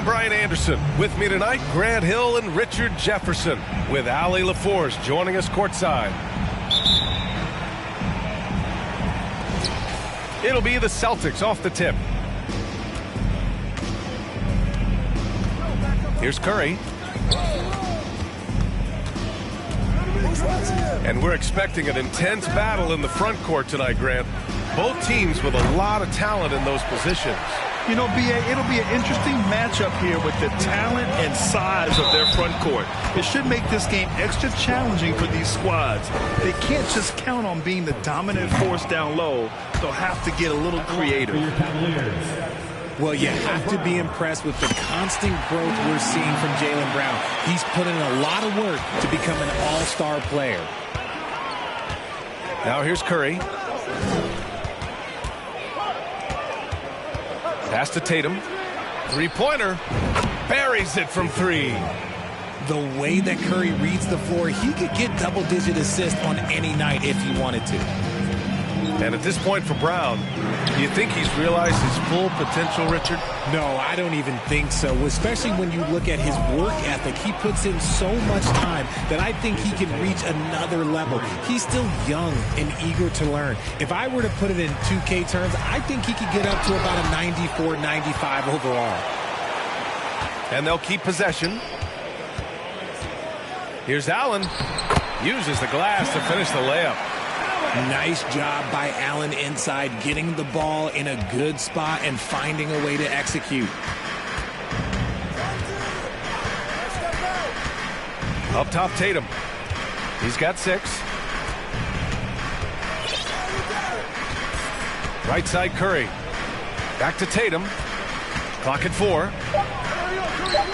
Brian Anderson. With me tonight, Grant Hill and Richard Jefferson, with Allie LaForce joining us courtside. It'll be the Celtics off the tip. Here's Curry. And we're expecting an intense battle in the front court tonight, Grant. Both teams with a lot of talent in those positions. You know, B.A., it'll be an interesting matchup here with the talent and size of their front court. It should make this game extra challenging for these squads. They can't just count on being the dominant force down low. They'll have to get a little creative. Well, you have to be impressed with the constant growth we're seeing from Jaylen Brown. He's put in a lot of work to become an all-star player. Now here's Curry. Pass to Tatum. Three-pointer. Buries it from three. The way that Curry reads the floor, he could get double-digit assists on any night if he wanted to. And at this point for Brown, do you think he's realized his full potential, Richard? No, I don't even think so, especially when you look at his work ethic. He puts in so much time that I think he can reach another level. He's still young and eager to learn. If I were to put it in 2K terms, I think he could get up to about a 94, 95 overall. And they'll keep possession. Here's Allen. Uses the glass to finish the layup. Nice job by Allen inside, getting the ball in a good spot and finding a way to execute. Up top, Tatum. He's got 6. Right side, Curry. Back to Tatum. Clock at 4.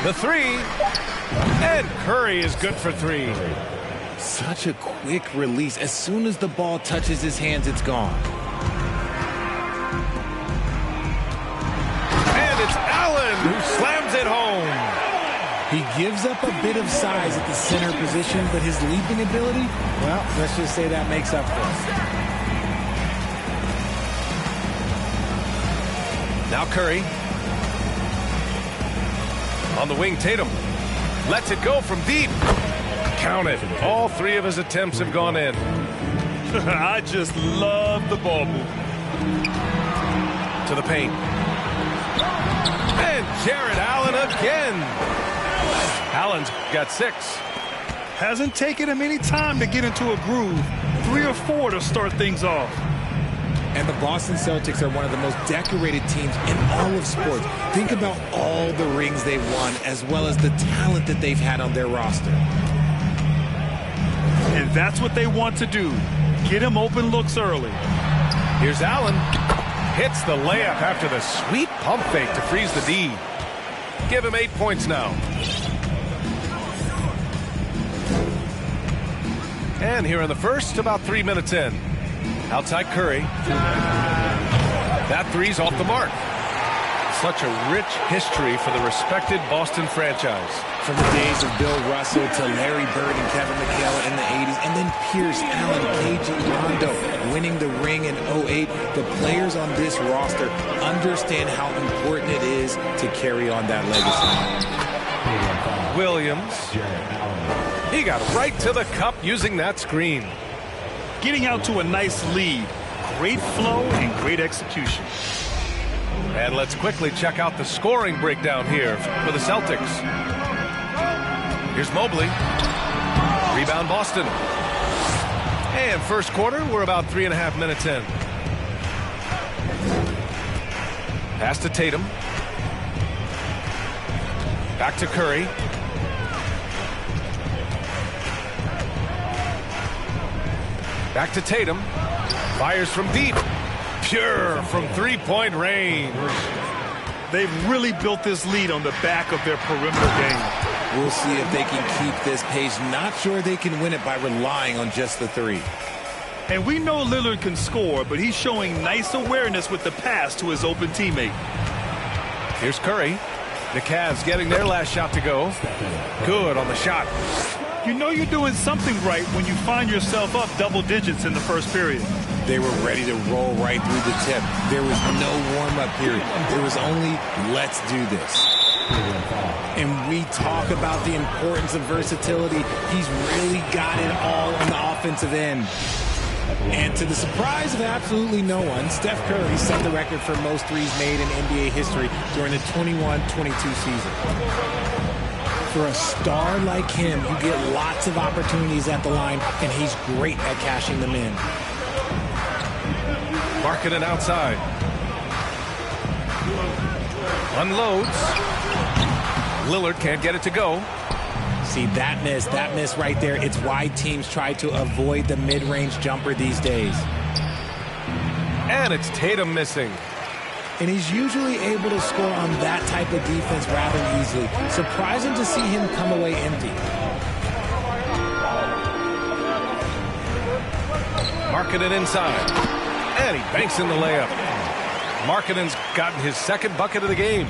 The 3. And Curry is good for 3. Such a quick release. As soon as the ball touches his hands, it's gone. And it's Allen who slams it home. He gives up a bit of size at the center position, but his leaping ability, well, let's just say that makes up for it. Now Curry. On the wing, Tatum. Lets it go from deep. Count it. All 3 of his attempts have gone in. I just love the ball move. To the paint. And Jared Allen again. Allen's got 6. Hasn't taken him any time to get into a groove. 3 or 4 to start things off. And the Boston Celtics are one of the most decorated teams in all of sports. Think about all the rings they've won, as well as the talent that they've had on their roster. And that's what they want to do. Get him open looks early. Here's Allen. Hits the layup after the sweet pump fake to freeze the D. Give him 8 points now. And here in the first, about 3 minutes in. Outside Curry. That 3's off the mark. Such a rich history for the respected Boston franchise. From the days of Bill Russell to Larry Bird and Kevin McHale in the 80s, and then Pierce, Allen, KG, Rondo winning the ring in 08. The players on this roster understand how important it is to carry on that legacy. Williams. He got right to the cup using that screen. Getting out to a nice lead. Great flow and great execution. And let's quickly check out the scoring breakdown here for the Celtics. Here's Mobley. Rebound Boston. And first quarter, we're about 3.5 minutes in. Pass to Tatum. Back to Curry. Back to Tatum. Fires from deep. Pure from three-point range. They've really built this lead on the back of their perimeter game. We'll see if they can keep this pace. Not sure they can win it by relying on just the 3. And we know Lillard can score, but he's showing nice awareness with the pass to his open teammate. Here's Curry. The Cavs getting their last shot to go. Good on the shot. You know you're doing something right when you find yourself up double digits in the first period. They were ready to roll right through the tip. There was no warm-up period. There was only, let's do this. And we talk about the importance of versatility. He's really got it all on the offensive end. And to the surprise of absolutely no one, Steph Curry set the record for most threes made in NBA history during the 21-22 season. For a star like him, you get lots of opportunities at the line, and he's great at cashing them in. Markkanen outside. Unloads. Lillard can't get it to go. See, that miss right there, it's why teams try to avoid the mid-range jumper these days. And it's Tatum missing. And he's usually able to score on that type of defense rather easily. Surprising to see him come away empty. Markkanen inside. And he banks in the layup. Markkanen's gotten his second bucket of the game.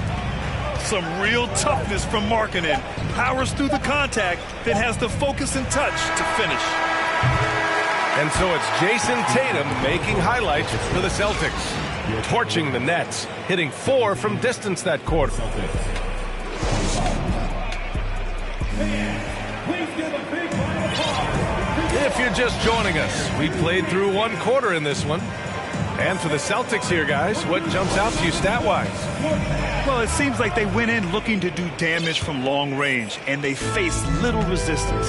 Some real toughness from Markkanen. Powers through the contact, then has the focus and touch to finish. And so it's Jason Tatum making highlights for the Celtics. Torching the Nets, hitting 4 from distance that quarter. If you're just joining us, we played through one quarter in this one. And for the Celtics here, guys, what jumps out to you stat-wise? Well, it seems like they went in looking to do damage from long range, and they faced little resistance.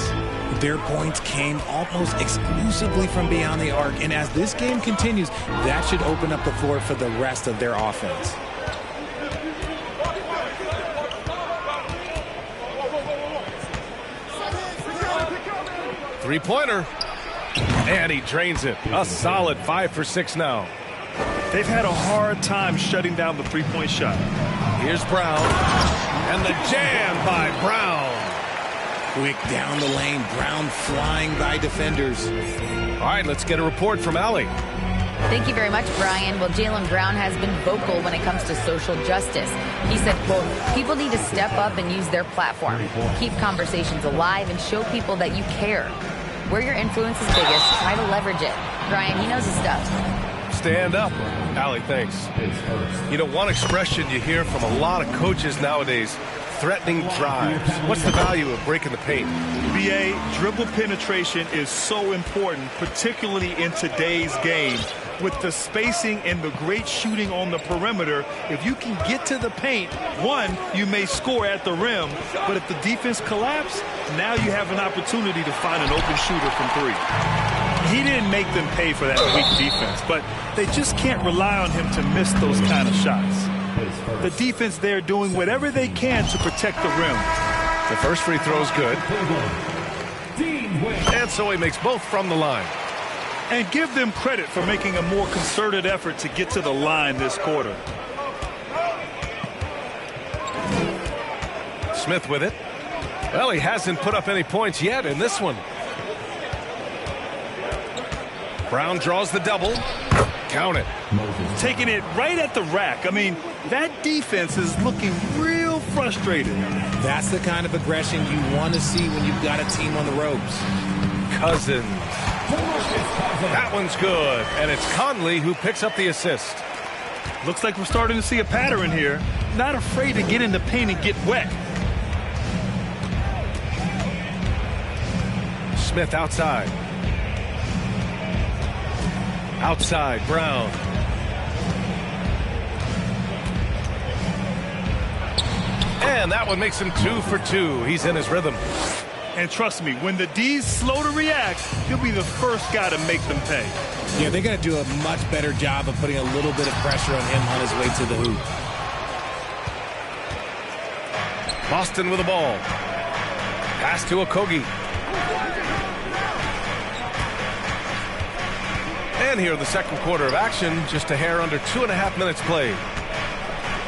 Their points came almost exclusively from beyond the arc, and as this game continues, that should open up the floor for the rest of their offense. Three-pointer. And he drains it. A solid 5 for 6 now. They've had a hard time shutting down the three-point shot. Here's Brown. And the jam by Brown. Quick down the lane. Brown flying by defenders. All right, let's get a report from Allie. Thank you very much, Brian. Well, Jaylen Brown has been vocal when it comes to social justice. He said, quote, people need to step up and use their platform. Keep conversations alive and show people that you care. Where your influence is biggest, try to leverage it. Brian, he knows his stuff. Stand up. Allie, thanks. You know, one expression you hear from a lot of coaches nowadays, threatening drives. What's the value of breaking the paint? BA, dribble penetration is so important, particularly in today's game. With the spacing and the great shooting on the perimeter, if you can get to the paint, one, you may score at the rim, but if the defense collapses, now you have an opportunity to find an open shooter from 3. He didn't make them pay for that weak defense, but they just can't rely on him to miss those kind of shots. The defense there doing whatever they can to protect the rim. The first free throw is good. And so he makes both from the line. And give them credit for making a more concerted effort to get to the line this quarter. Smith with it. Well, he hasn't put up any points yet in this one. Brown draws the double. Count it. Taking it right at the rack. I mean, that defense is looking real frustrated. That's the kind of aggression you want to see when you've got a team on the ropes. Cousins. That one's good. And it's Conley who picks up the assist. Looks like we're starting to see a pattern here. Not afraid to get in the paint and get wet. Smith outside. Outside, Brown. And that one makes him 2 for 2. He's in his rhythm. And trust me, when the D's slow to react, he'll be the first guy to make them pay. Yeah, they're going to do a much better job of putting a little bit of pressure on him on his way to the hoop. Boston with the ball. Pass to Okogie. And here in the second quarter of action, just a hair under 2.5 minutes played.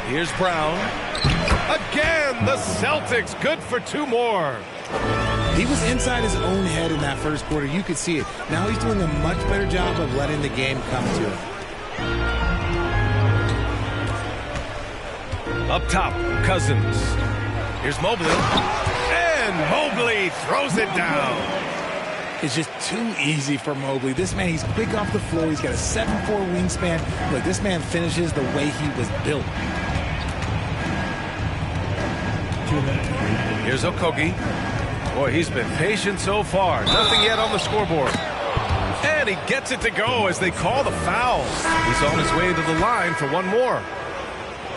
Here's Brown. Again, the Celtics good for 2 more. He was inside his own head in that first quarter. You could see it. Now he's doing a much better job of letting the game come to him. Up top, Cousins. Here's Mobley. And Mobley throws it down. It's just too easy for Mobley. This man, he's quick off the floor. He's got a 7'4" wingspan. Look, this man finishes the way he was built. Here's Okogie. Boy, he's been patient so far. Nothing yet on the scoreboard. And he gets it to go as they call the foul. He's on his way to the line for one more.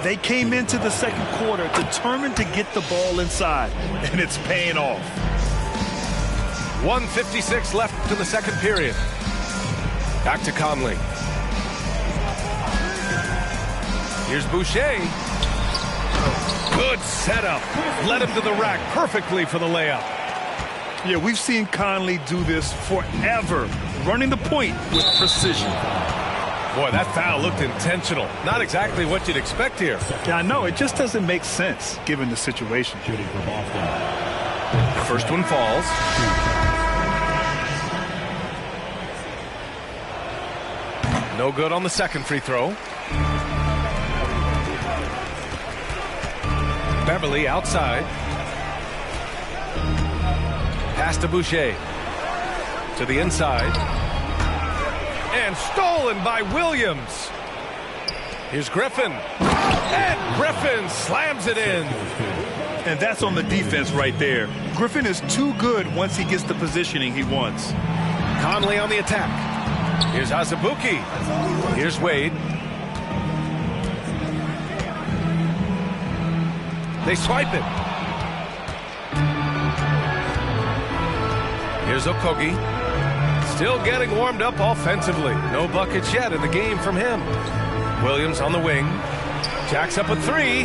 They came into the second quarter determined to get the ball inside, and it's paying off. 1:56 left in the second period. Back to Conley. Here's Boucher. Good setup. Led him to the rack perfectly for the layup. Yeah, we've seen Conley do this forever, running the point with precision. Boy, that foul looked intentional. Not exactly what you'd expect here. Yeah, I know. It just doesn't make sense given the situation. First one falls. No good on the second free throw. Beverly outside. Pass to Boucher. To the inside. And stolen by Williams. Here's Griffin. And Griffin slams it in. And that's on the defense right there. Griffin is too good once he gets the positioning he wants. Conley on the attack. Here's Azubuike. Here's Wade. They swipe it. Here's Okogie. Still getting warmed up offensively. No buckets yet in the game from him. Williams on the wing. Jacks up a three.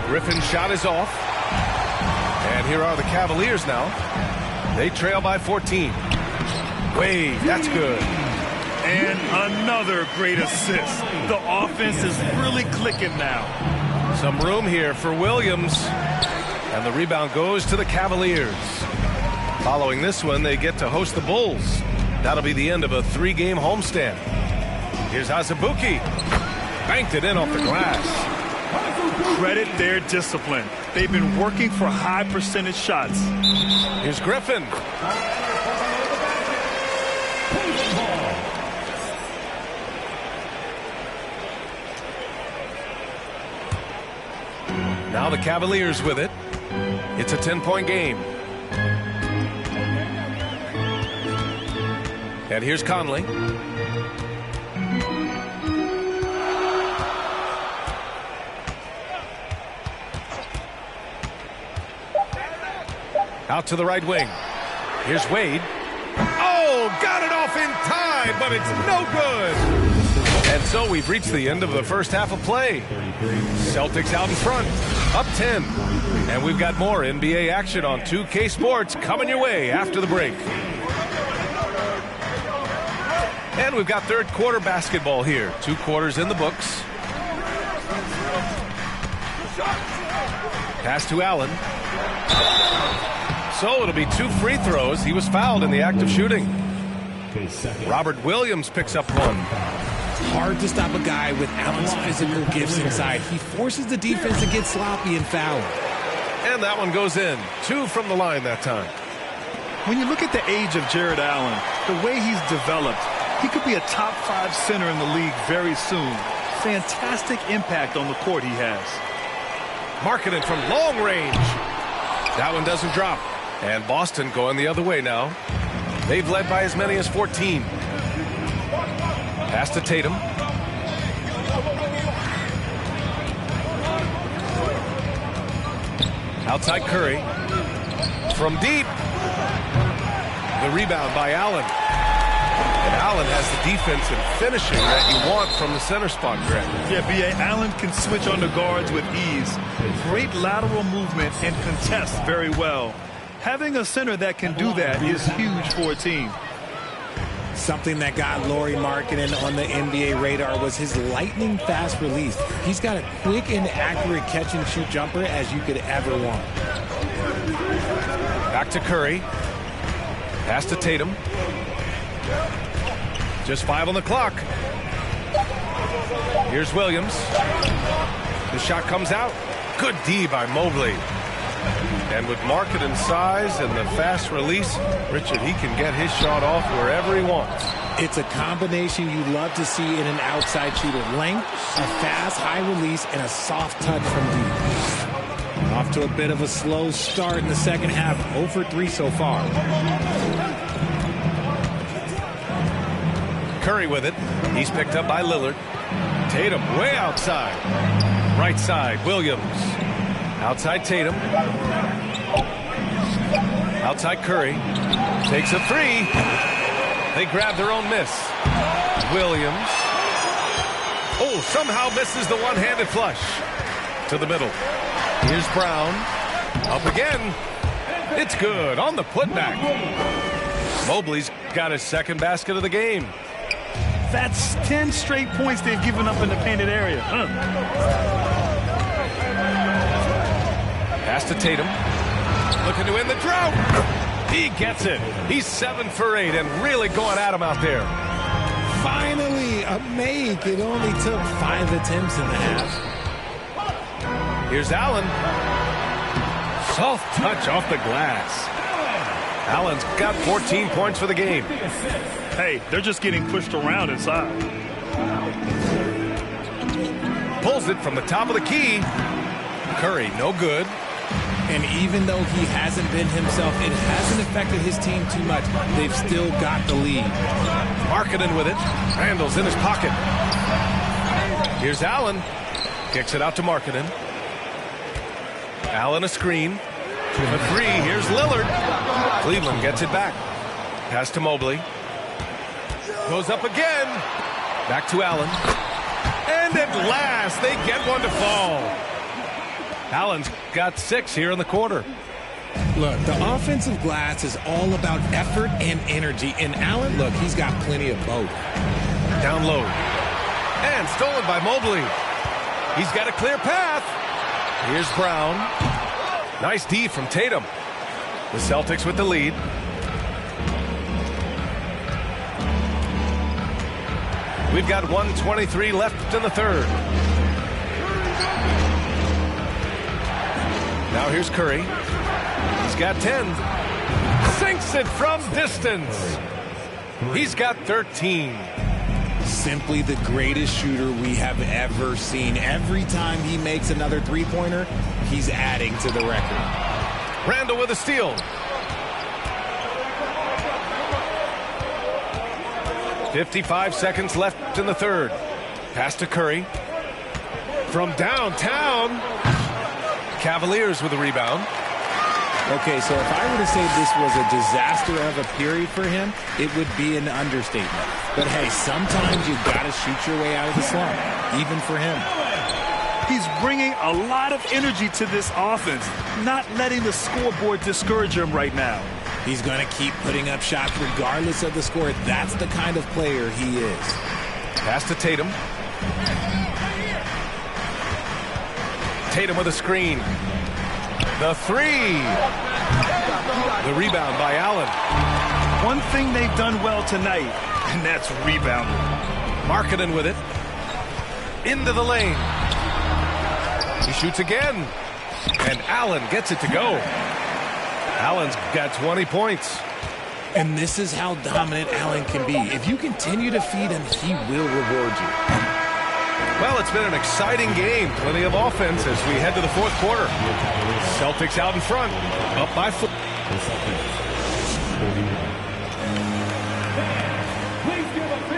Griffin's shot is off. And here are the Cavaliers now. They trail by 14. Wade, that's good. And another great assist. The offense is really clicking now. Some room here for Williams. And the rebound goes to the Cavaliers. Following this one, they get to host the Bulls. That'll be the end of a three-game homestand. Here's Azubuike. Banked it in off the glass. Credit their discipline. They've been working for high percentage shots. Here's Griffin. Now the Cavaliers with it. It's a 10-point game. And here's Conley. Out to the right wing. Here's Wade. Oh, got it off in time, but it's no good. And so we've reached the end of the first half of play. Celtics out in front, up 10. And we've got more NBA action on 2K Sports coming your way after the break. And we've got third quarter basketball here. 2 quarters in the books. Pass to Allen. So it'll be 2 free throws. He was fouled in the act of shooting. Robert Williams picks up one. Hard to stop a guy with Allen's physical gifts inside. He forces the defense to get sloppy and foul. And that one goes in. 2 from the line that time. When you look at the age of Jared Allen, the way he's developed, he could be a top 5 center in the league very soon. Fantastic impact on the court he has. Markkanen from long range. That one doesn't drop. And Boston going the other way now. They've led by as many as 14. Pass to Tatum. Outside Curry. From deep. The rebound by Allen. And Allen has the defense and finishing that you want from the center spot, Greg. Yeah, B.A. Allen can switch on the guards with ease. Great lateral movement and contests very well. Having a center that can do that is huge for a team. Something that got Lauri Markkanen on the NBA radar was his lightning fast release. He's got a quick and accurate catch and shoot jumper as you could ever want. Back to Curry. Pass to Tatum. Just 5 on the clock. Here's Williams. The shot comes out. Good D by Mobley. And with Markkanen's size and the fast release, Richard, he can get his shot off wherever he wants. It's a combination you love to see in an outside shooter. Length, a fast, high release, and a soft touch from deep. Off to a bit of a slow start in the second half. 0 for 3 so far. Curry with it. He's picked up by Lillard. Tatum way outside. Right side, Williams. Outside Tatum. Outside Curry. Takes a three. They grab their own miss. Williams. Oh, somehow misses the one-handed flush. To the middle. Here's Brown. Up again. It's good on the putback. Mobley's got his second basket of the game. That's 10 straight points they've given up in the painted area. Pass to Tatum. Looking to end the drought. He gets it. He's 7 for 8 and really going at him out there. Finally, a make. It only took 5 attempts in the half. Here's Allen. Soft touch off the glass. Allen's got 14 points for the game. Hey, they're just getting pushed around inside. Pulls it from the top of the key. Curry, no good. And even though he hasn't been himself, it hasn't affected his team too much. They've still got the lead. Markkanen with it. Randall's in his pocket. Here's Allen. Kicks it out to Markkanen. Allen a screen. A three. Here's Lillard. Cleveland gets it back. Pass to Mobley. Goes up again. Back to Allen. And at last, they get one to fall. Allen's got 6 here in the quarter. Look, the offensive glass is all about effort and energy. And Allen, look, he's got plenty of both. Down low. And stolen by Mobley. He's got a clear path. Here's Brown. Nice D from Tatum. The Celtics with the lead. We've got 1:23 left in the third. Now here's Curry. He's got 10. Sinks it from distance. He's got 13. Simply the greatest shooter we have ever seen. Every time he makes another three-pointer, he's adding to the record. Randall with a steal. 55 seconds left in the third. Pass to Curry. From downtown. Cavaliers with a rebound. Okay, so if I were to say this was a disaster of a period for him, it would be an understatement. But hey, sometimes you've got to shoot your way out of the slump, even for him. He's bringing a lot of energy to this offense, not letting the scoreboard discourage him right now. He's going to keep putting up shots regardless of the score. That's the kind of player he is. Pass to Tatum. Tatum with a screen. The three. The rebound by Allen. One thing they've done well tonight, and that's rebounding. Markkanen with it. Into the lane. He shoots again. And Allen gets it to go. Allen's got 20 points. And this is how dominant Allen can be. If you continue to feed him, he will reward you. Well, it's been an exciting game. Plenty of offense as we head to the fourth quarter. Celtics out in front. Up by 4.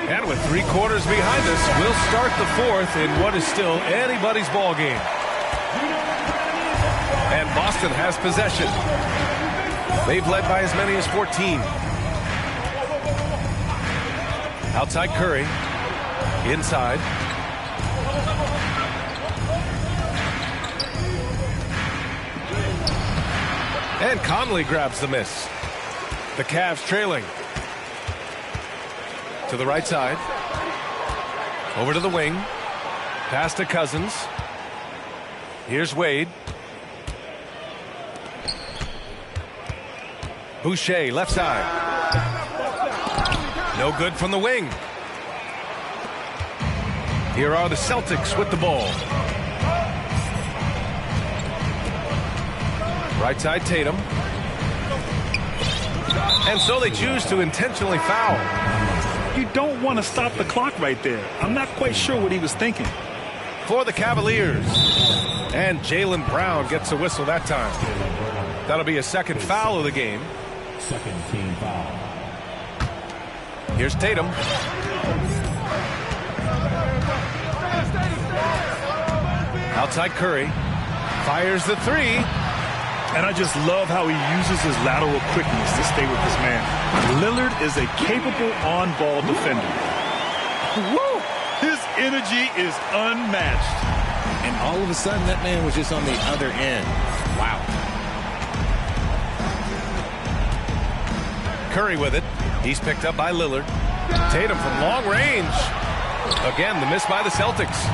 And with 3 quarters behind us, we'll start the fourth in what is still anybody's ball game. And Boston has possession. They've led by as many as 14. Outside Curry. Inside. And Conley grabs the miss. The Cavs trailing. To the right side. Over to the wing. Pass to Cousins. Here's Wade. Boucher, left side. No good from the wing. Here are the Celtics with the ball. Right side, Tatum. And so they choose to intentionally foul. You don't want to stop the clock right there. I'm not quite sure what he was thinking. For the Cavaliers, And Jaylen Brown gets a whistle that time. That'll be a second foul of the game. Second team foul. Here's Tatum. Outside Curry. Fires the three. And I just love how he uses his lateral quickness to stay with his man. Lillard is a capable on-ball defender. Woo! His energy is unmatched. And all of a sudden, that man was just on the other end. Wow. Curry with it. He's picked up by Lillard. Tatum from long range. Again, the miss by the Celtics.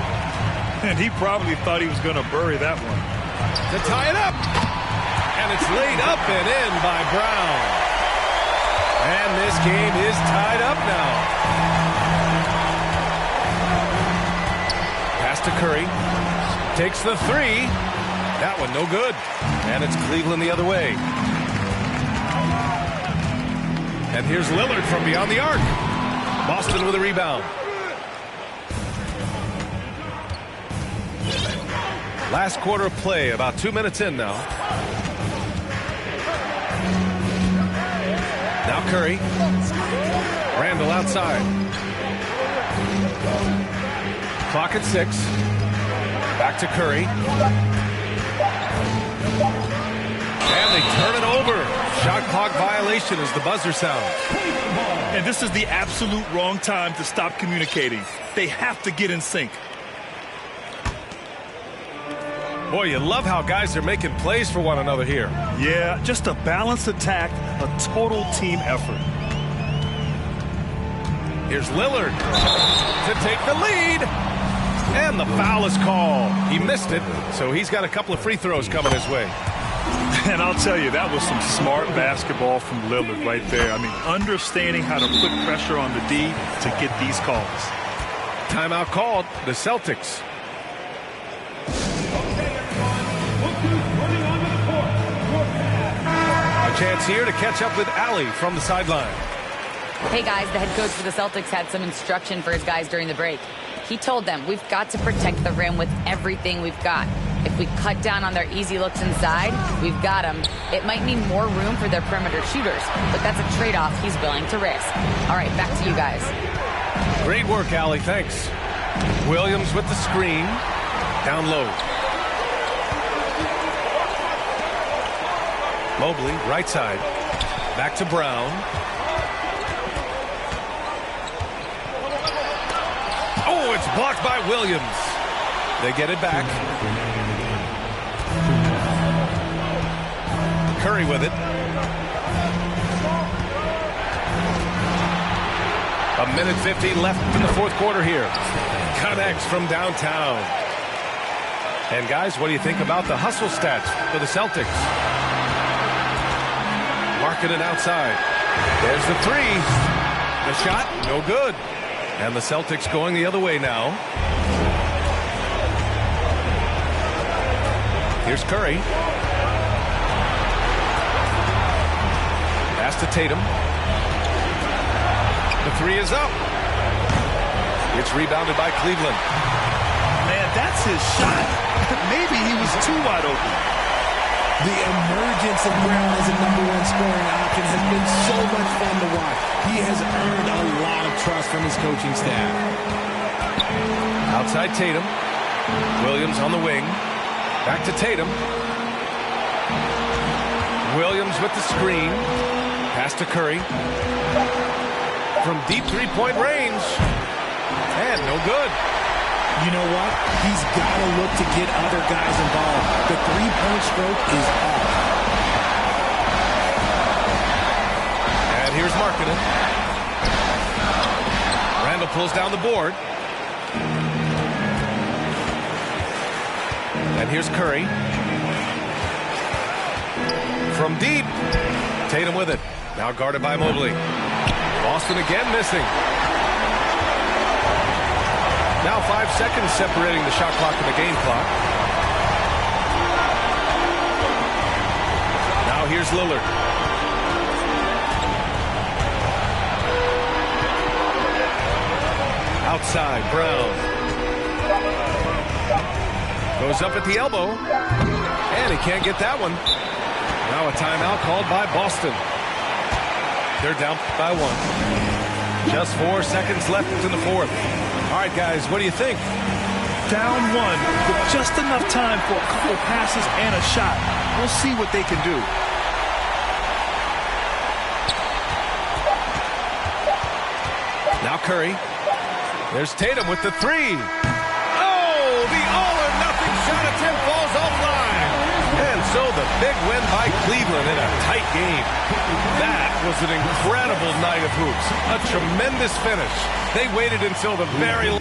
And he probably thought he was going to bury that one. To tie it up. And it's laid up and in by Brown. And this game is tied up now. Pass to Curry. Takes the three. That one no good. And it's Cleveland the other way. And here's Lillard from beyond the arc. Boston with a rebound. Last quarter of play, about 2 minutes in now. Now Curry. Randall outside. Clock at 6. Back to Curry. And they turn it over. Shot clock violation as the buzzer sounds. And this is the absolute wrong time to stop communicating. They have to get in sync. Boy, you love how guys are making plays for one another here. Yeah, just a balanced attack, a total team effort. Here's Lillard to take the lead. And the foul is called. He missed it, so he's got a couple of free throws coming his way. And I'll tell you, that was some smart basketball from Lillard right there. I mean, understanding how to put pressure on the D to get these calls. Timeout called, the Celtics. A chance here to catch up with Allie from the sideline. Hey guys, the head coach for the Celtics had some instruction for his guys during the break. He told them, we've got to protect the rim with everything we've got. If we cut down on their easy looks inside, we've got them. It might mean more room for their perimeter shooters, but that's a trade-off he's willing to risk. All right, back to you guys. Great work, Allie. Thanks. Williams with the screen. Down low. Mobley, right side. Back to Brown. Oh, it's blocked by Williams. They get it back. Curry with it. A minute 15 left in the fourth quarter here. Connects from downtown. And guys, what do you think about the hustle stats for the Celtics? Marking it outside. There's the three. The shot, no good. And the Celtics going the other way now. Here's Curry. Pass to Tatum. The three is up. It's rebounded by Cleveland. Man, that's his shot. Maybe he was too wide open. The emergence of Brown as a #1 scoring option has been so much fun to watch. He has earned a lot of trust from his coaching staff. Outside Tatum. Williams on the wing. Back to Tatum. Williams with the screen. Pass to Curry. From deep three-point range. And no good. You know what? He's got to look to get other guys involved. The three-point stroke is off. And here's Markkanen. Randall pulls down the board. And here's Curry. From deep. Tatum with it. Now guarded by Mobley. Boston again missing. Now 5 seconds separating the shot clock and the game clock. Now here's Lillard. Outside, Brown. Goes up at the elbow. And he can't get that one. Now a timeout called by Boston. They're down by 1. Just 4 seconds left in the fourth. All right, guys, what do you think? Down 1 with just enough time for a couple passes and a shot. We'll see what they can do. Now Curry. There's Tatum with the 3. Oh, the all-or-nothing shot attempt falls offline. And so the big win by Cleveland in a tight game. That was an incredible night of hoops. A tremendous finish. They waited until the very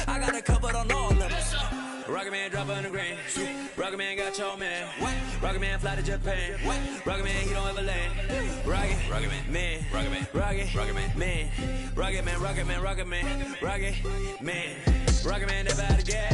I got a couple on all levels. Rocket Man drop on the green. Rocket Man got your man. Rocket Man fly to Japan. Rocket Man, he don't ever land. Rocket Man, Rocket Man, Rocket Man, Rocket Man, Rocket Man, Rocket Man, Rocket Man, Rocket Man, never out of gas.